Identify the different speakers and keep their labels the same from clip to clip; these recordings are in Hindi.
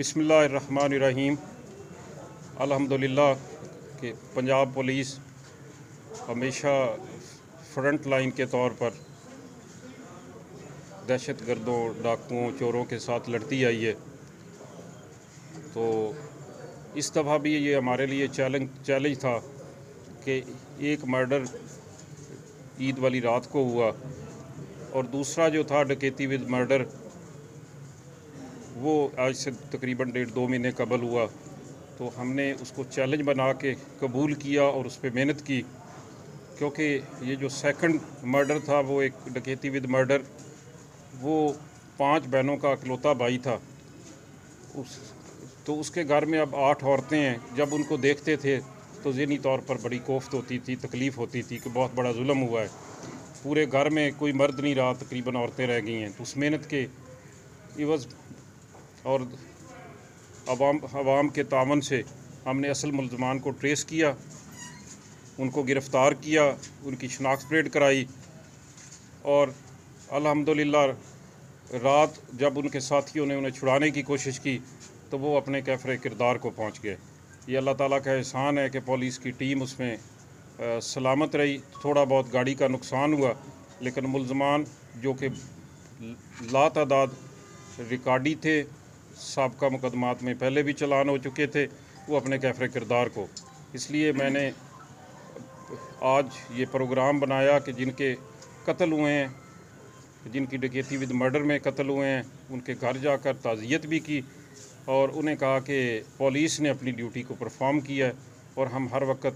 Speaker 1: बिस्मिल्लाहिर्रहमानिर्रहीम। अल्हम्दुलिल्लाह कि पंजाब पुलिस हमेशा फ्रंट लाइन के तौर पर दहशत गर्दों, डाकुओं, चोरों के साथ लड़ती आई है। तो इस दफ़ा भी ये हमारे लिए चैलेंज था कि एक मर्डर ईद वाली रात को हुआ और दूसरा जो था डकैती विद मर्डर वो आज से तकरीबन 1.5-2 महीने कबल हुआ। तो हमने उसको चैलेंज बना के कबूल किया और उस पर मेहनत की, क्योंकि ये जो सेकंड मर्डर था वो एक डकैती विद मर्डर, वो 5 बहनों का इकलौता भाई था। तो उसके घर में अब 8 औरतें हैं। जब उनको देखते थे तो ज़हनी तौर पर बड़ी कोफ्त होती थी, तकलीफ़ होती थी कि बहुत बड़ा जुल्म हुआ है। पूरे घर में कोई मर्द नहीं रहा, तकरीबन औरतें रह गई हैं। तो उस मेहनत के इवज़ और अवाम के तावन से हमने असल मुल्ज़मान को ट्रेस किया, उनको गिरफ़्तार किया, उनकी शनाख्त परेड कराई और अल्हम्दुलिल्लाह रात जब उनके साथियों ने उन्हें छुड़ाने की कोशिश की तो वो अपने कैफ़रे किरदार को पहुंच गए। ये अल्लाह ताला का एहसान है कि पुलिस की टीम उसमें सलामत रही। थोड़ा बहुत गाड़ी का नुकसान हुआ, लेकिन मुल्ज़मान जो कि लातादाद रिकॉर्डी थे, साबका मुकदमात में पहले भी चलान हो चुके थे, वो अपने कैफ़रे किरदार को। इसलिए मैंने आज ये प्रोग्राम बनाया कि जिनके कत्ल हुए हैं, जिनकी डकैती विद मर्डर में कत्ल हुए हैं, उनके घर जाकर ताज़ियत भी की और उन्हें कहा कि पुलिस ने अपनी ड्यूटी को परफॉर्म किया है और हम हर वक्त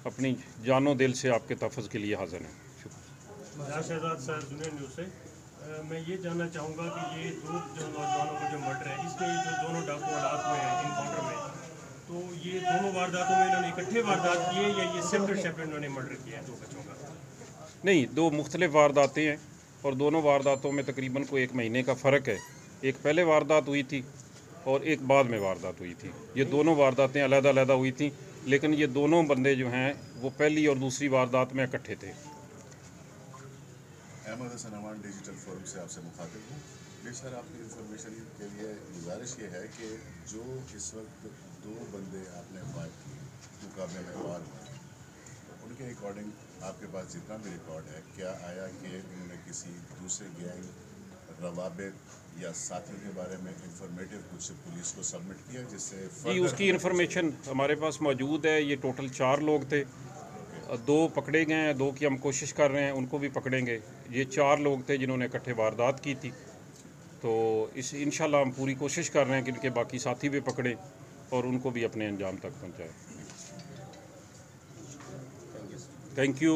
Speaker 1: अपनी जानो दिल से आपके तहफ़्फ़ुज़ के लिए हाज़िर हैं।
Speaker 2: शहजाद सर, दुनिया न्यूज़ से मैं ये जानना चाहूँगा कि ये दो जो नौजवानों का जो मर्डर है, इसमें जो दोनों डाकू हालात हुए हैं इनकाउंटर में, तो ये दोनों वारदातों में इन्होंने इकट्ठे वारदात किए या ये सेपरेट इन्होंने मर्डर किया है दो बच्चों का?
Speaker 1: नहीं, दो मुख्तलिफ वारदातें हैं और दोनों वारदातों में तकरीबन कोई 1 महीने का फ़र्क है। एक पहले वारदात हुई थी और एक बाद में वारदात हुई थी। ये दोनों वारदातें अलग-अलग हुई थी, लेकिन ये दोनों बंदे जो हैं वो पहली और दूसरी वारदात में इकट्ठे थे।
Speaker 3: अहमद हसन अमान डिजिटल फोरम से आपसे मुखातिब हूँ। प्लीज़ सर, आपकी इंफॉर्मेशन के लिए गुजारिश ये है कि जो इस वक्त 2 बंदे आपने मुकाबले में फार हुए, उनके अकॉर्डिंग आपके पास जितना भी रिकॉर्ड है, क्या आया कि उन्होंने किसी दूसरे गैंग रवाबित या साथियों के बारे में इंफॉर्मेटिव कुछ पुलिस को सबमिट किया जिससे
Speaker 1: जी, उसकी इन्फॉर्मेशन हमारे पास मौजूद है। ये टोटल 4 लोग थे, 2 पकड़े गए हैं, 2 की हम कोशिश कर रहे हैं, उनको भी पकड़ेंगे। ये 4 लोग थे जिन्होंने इकट्ठे वारदात की थी। तो इस इंशाल्लाह हम पूरी कोशिश कर रहे हैं कि इनके बाकी साथी भी पकड़ें और उनको भी अपने अंजाम तक पहुँचाएँ। Thank you.